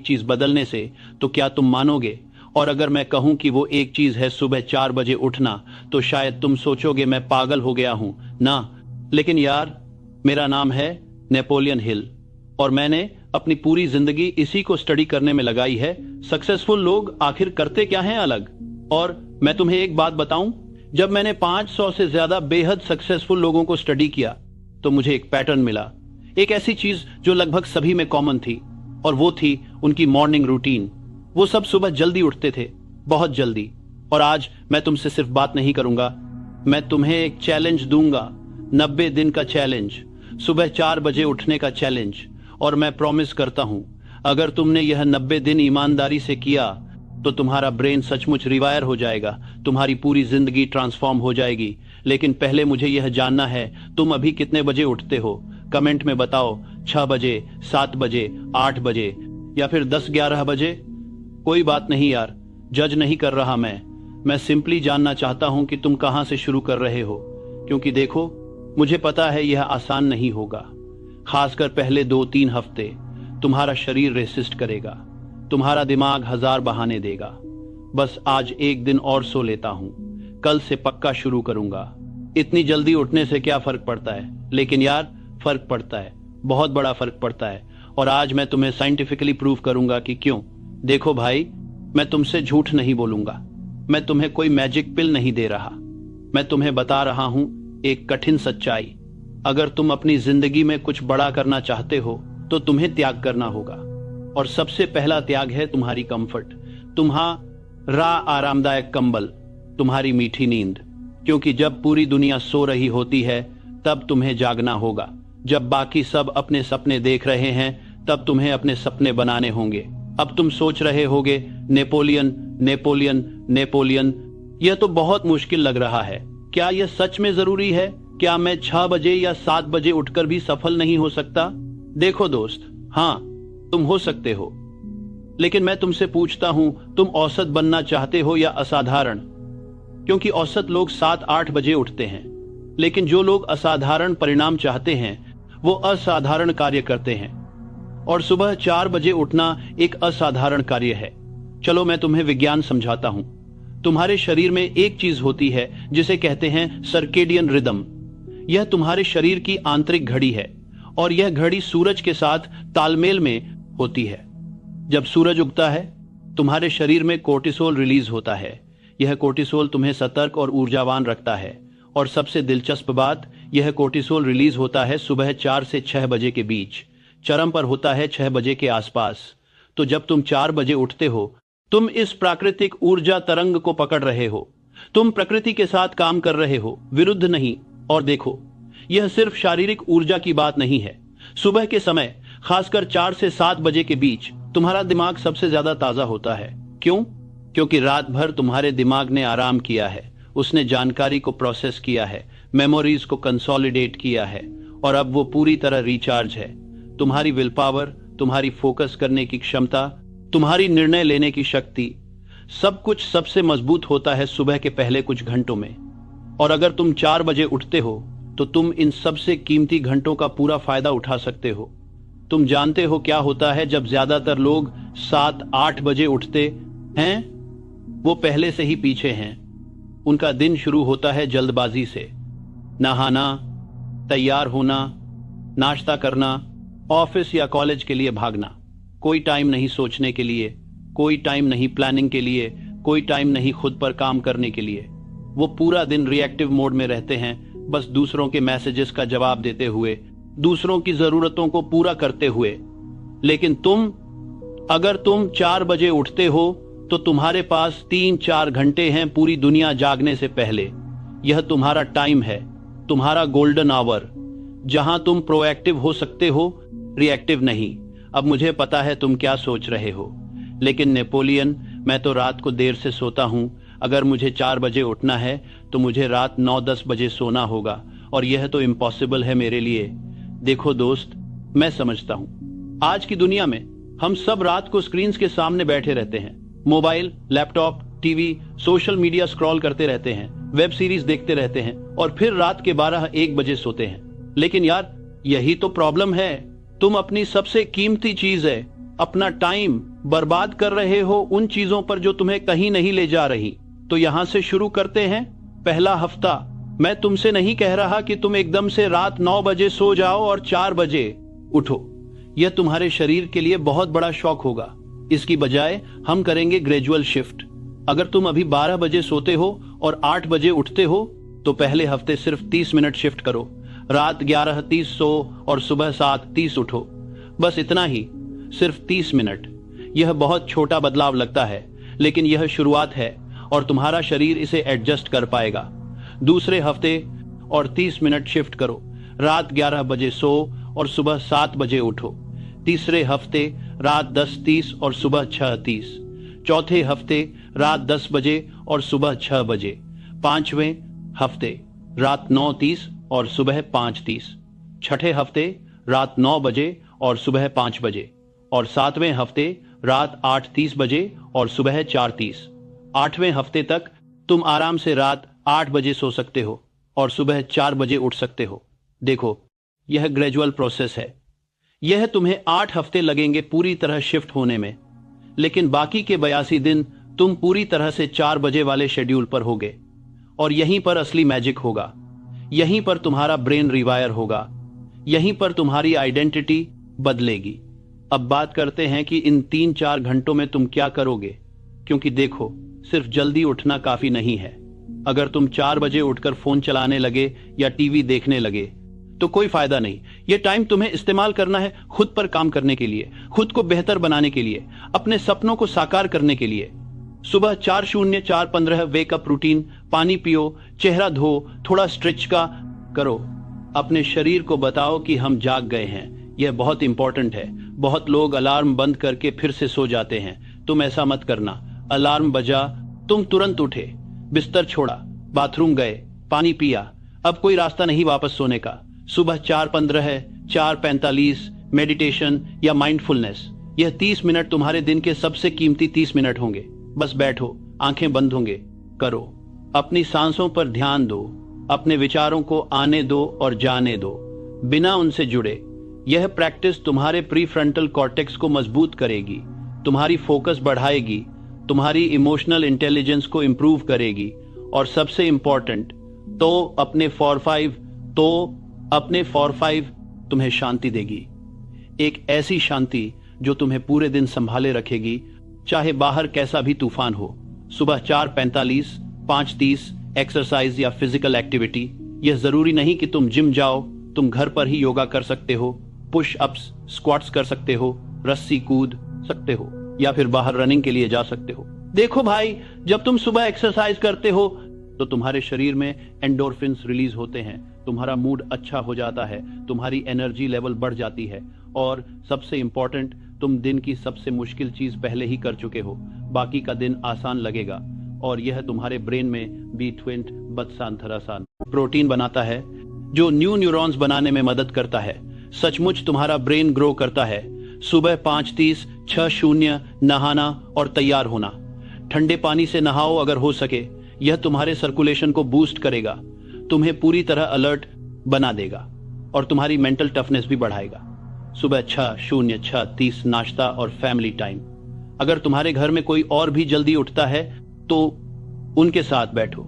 चीज बदलने से, तो क्या तुम मानोगे? और अगर मैं कहूं कि वो एक चीज है सुबह 4 बजे उठना, तो शायद तुम सोचोगे मैं पागल हो गया हूं ना। लेकिन यार, मेरा नाम है नेपोलियन हिल और मैंने अपनी पूरी जिंदगी इसी को स्टडी करने में लगाई है। सक्सेसफुल लोग आखिर करते क्या हैं अलग? और मैं तुम्हें एक बात बताऊं, जब मैंने 500 से ज्यादा बेहद सक्सेसफुल लोगों को स्टडी किया तो मुझे एक पैटर्न मिला, एक ऐसी चीज जो लगभग सभी में कॉमन थी, और वो थी उनकी मॉर्निंग रूटीन। वो सब सुबह जल्दी उठते थे, बहुत जल्दी। और आज मैं तुमसे सिर्फ बात नहीं करूंगा, मैं तुम्हें एक चैलेंज दूंगा, 90 दिन का चैलेंज, सुबह 4 बजे उठने का चैलेंज। और मैं प्रॉमिस करता हूं, अगर तुमने यह 90 दिन ईमानदारी से किया तो तुम्हारा ब्रेन सचमुच रिवायर हो जाएगा, तुम्हारी पूरी जिंदगी ट्रांसफॉर्म हो जाएगी। लेकिन पहले मुझे यह जानना है, तुम अभी कितने बजे उठते हो? कमेंट में बताओ, 6 बजे, 7 बजे, 8 बजे या फिर 10-11 बजे? कोई बात नहीं यार, जज नहीं कर रहा मैं सिंपली जानना चाहता हूं कि तुम कहां से शुरू कर रहे हो। क्योंकि देखो, मुझे पता है यह आसान नहीं होगा, खासकर पहले 2-3 हफ्ते। तुम्हारा शरीर रेसिस्ट करेगा, तुम्हारा दिमाग 1000 बहाने देगा। बस आज एक दिन और सो लेता हूं, कल से पक्का शुरू करूंगा। इतनी जल्दी उठने से क्या फर्क पड़ता है? लेकिन यार, फर्क पड़ता है, बहुत बड़ा फर्क पड़ता है। और आज मैं तुम्हें साइंटिफिकली प्रूव करूंगा कि क्यों। देखो भाई, मैं तुमसे झूठ नहीं बोलूंगा, मैं तुम्हें कोई मैजिक पिल नहीं दे रहा, मैं तुम्हें बता रहा हूं एक कठिन सच्चाई। अगर तुम अपनी जिंदगी में कुछ बड़ा करना चाहते हो तो तुम्हें त्याग करना होगा। और सबसे पहला त्याग है तुम्हारी कंफर्ट, तुम्हारा आरामदायक कंबल, तुम्हारी मीठी नींद। क्योंकि जब पूरी दुनिया सो रही होती है तब तुम्हें जागना होगा। जब बाकी सब अपने सपने देख रहे हैं तब तुम्हें अपने सपने बनाने होंगे। अब तुम सोच रहे होगे, नेपोलियन नेपोलियन नेपोलियन, यह तो बहुत मुश्किल लग रहा है। क्या यह सच में जरूरी है? क्या मैं 6 बजे या 7 बजे उठकर भी सफल नहीं हो सकता? देखो दोस्त, हाँ, तुम हो सकते हो, लेकिन मैं तुमसे पूछता हूं, तुम औसत बनना चाहते हो या असाधारण? क्योंकि औसत लोग 7-8 बजे उठते हैं, लेकिन जो लोग असाधारण परिणाम चाहते हैं वो असाधारण कार्य करते हैं। और सुबह 4 बजे उठना एक असाधारण कार्य है। चलो मैं तुम्हें विज्ञान समझाता हूं। तुम्हारे शरीर में एक चीज होती है जिसे कहते हैं सर्केडियन रिदम। यह तुम्हारे शरीर की आंतरिक घड़ी है और यह घड़ी सूरज के साथ तालमेल में होती है। जब सूरज उगता है तुम्हारे शरीर में कोर्टिसोल रिलीज होता है। यह कोर्टिसोल तुम्हें सतर्क और ऊर्जावान रखता है। और सबसे दिलचस्प बात, यह कोर्टिसोल रिलीज होता है सुबह 4 से 6 बजे के बीच, चरम पर होता है 6 बजे के आसपास। तो जब तुम 4 बजे उठते हो, तुम इस प्राकृतिक ऊर्जा तरंग को पकड़ रहे हो, तुम प्रकृति के साथ काम कर रहे हो, विरुद्ध नहीं। और देखो, यह सिर्फ शारीरिक ऊर्जा की बात नहीं है। सुबह के समय, खासकर 4 से 7 बजे के बीच, तुम्हारा दिमाग सबसे ज्यादा ताजा होता है। क्यों? क्योंकि रात भर तुम्हारे दिमाग ने आराम किया है, उसने जानकारी को प्रोसेस किया है, मेमोरीज को कंसोलिडेट किया है, और अब वो पूरी तरह रिचार्ज है। तुम्हारी विल पावर, तुम्हारी फोकस करने की क्षमता, तुम्हारी निर्णय लेने की शक्ति, सब कुछ सबसे मजबूत होता है सुबह के पहले कुछ घंटों में। और अगर तुम 4 बजे उठते हो तो तुम इन सबसे कीमती घंटों का पूरा फायदा उठा सकते हो। तुम जानते हो क्या होता है जब ज्यादातर लोग 7-8 बजे उठते हैं? वो पहले से ही पीछे हैं। उनका दिन शुरू होता है जल्दबाजी से, नहाना, तैयार होना, नाश्ता करना, ऑफिस या कॉलेज के लिए भागना। कोई टाइम नहीं सोचने के लिए, कोई टाइम नहीं प्लानिंग के लिए, कोई टाइम नहीं खुद पर काम करने के लिए। वो पूरा दिन रिएक्टिव मोड में रहते हैं, बस दूसरों के मैसेजेस का जवाब देते हुए, दूसरों की जरूरतों को पूरा करते हुए। लेकिन अगर तुम 4 बजे उठते हो तो तुम्हारे पास 3-4 घंटे हैं पूरी दुनिया जागने से पहले। यह तुम्हारा टाइम है, तुम्हारा गोल्डन आवर, जहां तुम प्रोएक्टिव हो सकते हो, रिएक्टिव नहीं। अब मुझे पता है तुम क्या सोच रहे हो, लेकिन नेपोलियन, मैं तो रात को देर से सोता हूं। अगर मुझे 4 बजे उठना है तो मुझे रात 9-10 बजे सोना होगा, और यह तो इम्पॉसिबल है मेरे लिए। देखो दोस्त, मैं समझता हूं आज की दुनिया में हम सब रात को स्क्रीन्स के सामने बैठे रहते हैं, mobile, laptop, TV, social media scroll करते रहते हैं, वेब सीरीज देखते रहते हैं, और फिर रात के 12-1 बजे सोते हैं। लेकिन यार, यही तो प्रॉब्लम है। तुम अपनी सबसे कीमती चीज है, अपना टाइम बर्बाद कर रहे हो उन चीजों पर जो तुम्हें कहीं नहीं ले जा रही। तो यहां से शुरू करते हैं। पहला हफ्ता। मैं तुमसे नहीं कह रहा कि तुम एकदम से रात 9 बजे सो जाओ और 4 बजे उठो। यह तुम्हारे शरीर के लिए बहुत बड़ा शॉक होगा। इसकी बजाय हम करेंगे ग्रेजुअल शिफ्ट। अगर तुम अभी 12 बजे सोते हो और 8 बजे उठते हो तो पहले हफ्ते सिर्फ 30 मिनट शिफ्ट करो। रात 11:30 सो और सुबह 7:30 उठो। बस इतना ही, सिर्फ 30 मिनट। यह बहुत छोटा बदलाव लगता है, लेकिन यह शुरुआत है और तुम्हारा शरीर इसे एडजस्ट कर पाएगा। दूसरे हफ्ते और 30 मिनट शिफ्ट करो। रात 11 बजे सो और सुबह 7 बजे उठो। तीसरे हफ्ते रात 10:30 और सुबह 6:30। चौथे हफ्ते रात 10 बजे और सुबह 6 बजे। पांचवें हफ्ते रात 9:30 और सुबह 5:30। छठे हफ्ते रात 9 बजे और सुबह 5 बजे। और सातवें हफ्ते रात 8:30 बजे और सुबह 4:30। 8वें हफ्ते तक तुम आराम से रात 8 बजे सो सकते हो और सुबह 4 बजे उठ सकते हो। देखो, यह ग्रेजुअल प्रोसेस है। यह तुम्हें 8 हफ्ते लगेंगे पूरी तरह शिफ्ट होने में, लेकिन बाकी के 82 दिन तुम पूरी तरह से 4 बजे वाले शेड्यूल पर होगे। और यहीं पर असली मैजिक होगा। यहीं पर तुम्हारा ब्रेन रिवायर होगा। यहीं पर तुम्हारी आइडेंटिटी बदलेगी। अब बात करते हैं कि इन 3-4 घंटों में तुम क्या करोगे। क्योंकि देखो, सिर्फ जल्दी उठना काफी नहीं है। अगर तुम 4 बजे उठकर फोन चलाने लगे या टीवी देखने लगे तो कोई फायदा नहीं। यह टाइम तुम्हें इस्तेमाल करना है खुद पर काम करने के लिए, खुद को बेहतर बनाने के लिए, अपने सपनों को साकार करने के लिए। सुबह 4:04:15 वेकअप रूटीन। पानी पियो, चेहरा धो, थोड़ा स्ट्रेच का करो। अपने शरीर को बताओ कि हम जाग गए हैं। यह बहुत इंपॉर्टेंट है। बहुत लोग अलार्म बंद करके फिर से सो जाते हैं। तुम ऐसा मत करना। अलार्म बजा, तुम तुरंत उठे, बिस्तर छोड़ा, बाथरूम गए, पानी पिया। अब कोई रास्ता नहीं वापस सोने का। सुबह 4:15, 4:45 मेडिटेशन या माइंडफुलनेस। यह 30 मिनट तुम्हारे दिन के सबसे कीमती 30 मिनट होंगे। बस बैठो, आंखें बंद होंगे, करो। अपनी सांसों पर ध्यान दो, अपने विचारों को आने दो और जाने दो, बिना उनसे जुड़े। यह प्रैक्टिस तुम्हारे प्रीफ्रंटल कॉर्टेक्स को मजबूत करेगी, तुम्हारी फोकस बढ़ाएगी, तुम्हारी इमोशनल इंटेलिजेंस को इंप्रूव करेगी और सबसे इंपॉर्टेंट तो अपने 4-5 तुम्हें शांति देगी। एक ऐसी शांति जो तुम्हें पूरे दिन संभाले रखेगी, चाहे बाहर कैसा भी तूफान हो। सुबह 4:45, 5:30 एक्सरसाइज या फिजिकल एक्टिविटी। यह जरूरी नहीं कि तुम जिम जाओ, तुम घर पर ही योगा कर सकते हो, पुश अप्स, स्क्वाट्स कर सकते हो, रस्सी कूद सकते हो या फिर बाहर रनिंग के लिए जा सकते हो। देखो भाई, जब तुम सुबह एक्सरसाइज करते हो तो तुम्हारे शरीर में एंडोर्फिन्स रिलीज होते हैं, तुम्हारा मूड अच्छा हो जाता है, तुम्हारी एनर्जी लेवल बढ़ जाती है और सबसे इंपॉर्टेंट, तुम दिन की सबसे मुश्किल चीज पहले ही कर चुके हो। बाकी का दिन आसान लगेगा और यह तुम्हारे ब्रेन में B12 बत्सांथरासान प्रोटीन बनाता है जो न्यू न्यूरॉन्स बनाने में मदद करता है। सचमुच तुम्हारा ब्रेन ग्रो करता है। सुबह 5:30, 6:00 नहाना और तैयार होना। ठंडे पानी से नहाओ अगर हो सके। यह तुम्हारे सर्कुलेशन को बूस्ट करेगा, तुम्हें पूरी तरह अलर्ट बना देगा और तुम्हारी मेंटल टफनेस भी बढ़ाएगा। सुबह 6:30 नाश्ता और फैमिली टाइम। अगर तुम्हारे घर में कोई और भी जल्दी उठता है तो उनके साथ बैठो,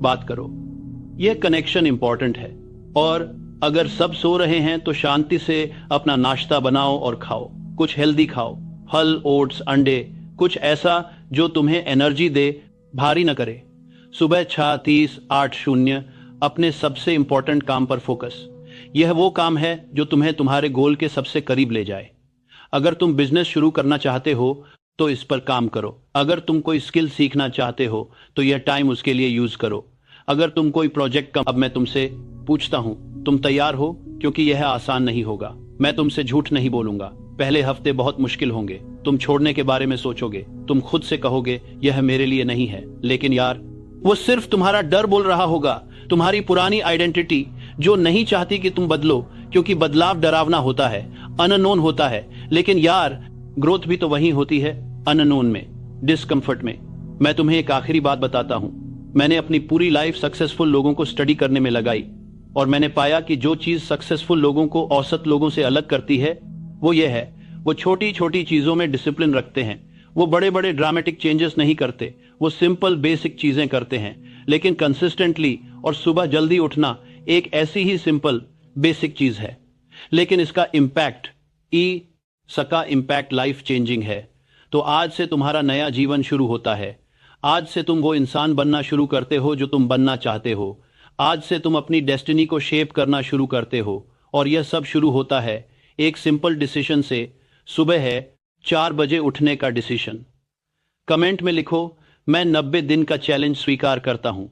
बात करो। यह कनेक्शन इंपॉर्टेंट है। और अगर सब सो रहे हैं तो शांति से अपना नाश्ता बनाओ और खाओ। कुछ हेल्दी खाओ, फल, ओट्स, अंडे, कुछ ऐसा जो तुम्हें एनर्जी दे, भारी न करे। सुबह 6:30, 8:00 अपने सबसे इंपॉर्टेंट काम पर फोकस। यह वो काम है जो तुम्हें तुम्हारे गोल के सबसे करीब ले जाए। अगर तुम बिजनेस शुरू करना चाहते हो तो इस पर काम करो। अगर तुम कोई स्किल सीखना चाहते हो तो यह टाइम उसके लिए यूज करो। अगर तुम कोई प्रोजेक्ट अब मैं तुमसे पूछता हूं, तुम तैयार हो? क्योंकि यह आसान नहीं होगा। मैं तुमसे झूठ नहीं बोलूंगा। पहले हफ्ते बहुत मुश्किल होंगे। तुम छोड़ने के बारे में सोचोगे, तुम खुद से कहोगे यह मेरे लिए नहीं है। लेकिन यार, वो सिर्फ तुम्हारा डर बोल रहा होगा, तुम्हारी पुरानी आइडेंटिटी जो नहीं चाहती कि तुम बदलो, क्योंकि बदलाव डरावना होता है, अननोन होता है। लेकिन यार, ग्रोथ भी तो वही होती है, अननोन में, डिस्कम्फर्ट में। मैं तुम्हें एक आखिरी बात बताता हूं। मैंने अपनी पूरी लाइफ सक्सेसफुल लोगों को स्टडी करने में लगाई और मैंने पाया कि जो चीज सक्सेसफुल लोगों को औसत लोगों से अलग करती है वो ये है, वो छोटी छोटी चीजों में डिसिप्लिन रखते हैं। वो बड़े बड़े ड्रामेटिक चेंजेस नहीं करते, वो सिंपल बेसिक चीजें करते हैं। लेकिन कंसिस्टेंटली और सुबह जल्दी उठना एक ऐसी ही सिंपल बेसिक चीज है, लेकिन इसका इम्पैक्ट सका इम्पैक्ट लाइफ चेंजिंग है। तो आज से तुम्हारा नया जीवन शुरू होता है। आज से तुम वो इंसान बनना शुरू करते हो जो तुम बनना चाहते हो। आज से तुम अपनी डेस्टिनी को शेप करना शुरू करते हो, और यह सब शुरू होता है एक सिंपल डिसीजन से। सुबह है 4 बजे उठने का डिसीजन। कमेंट में लिखो, मैं 90 दिन का चैलेंज स्वीकार करता हूं।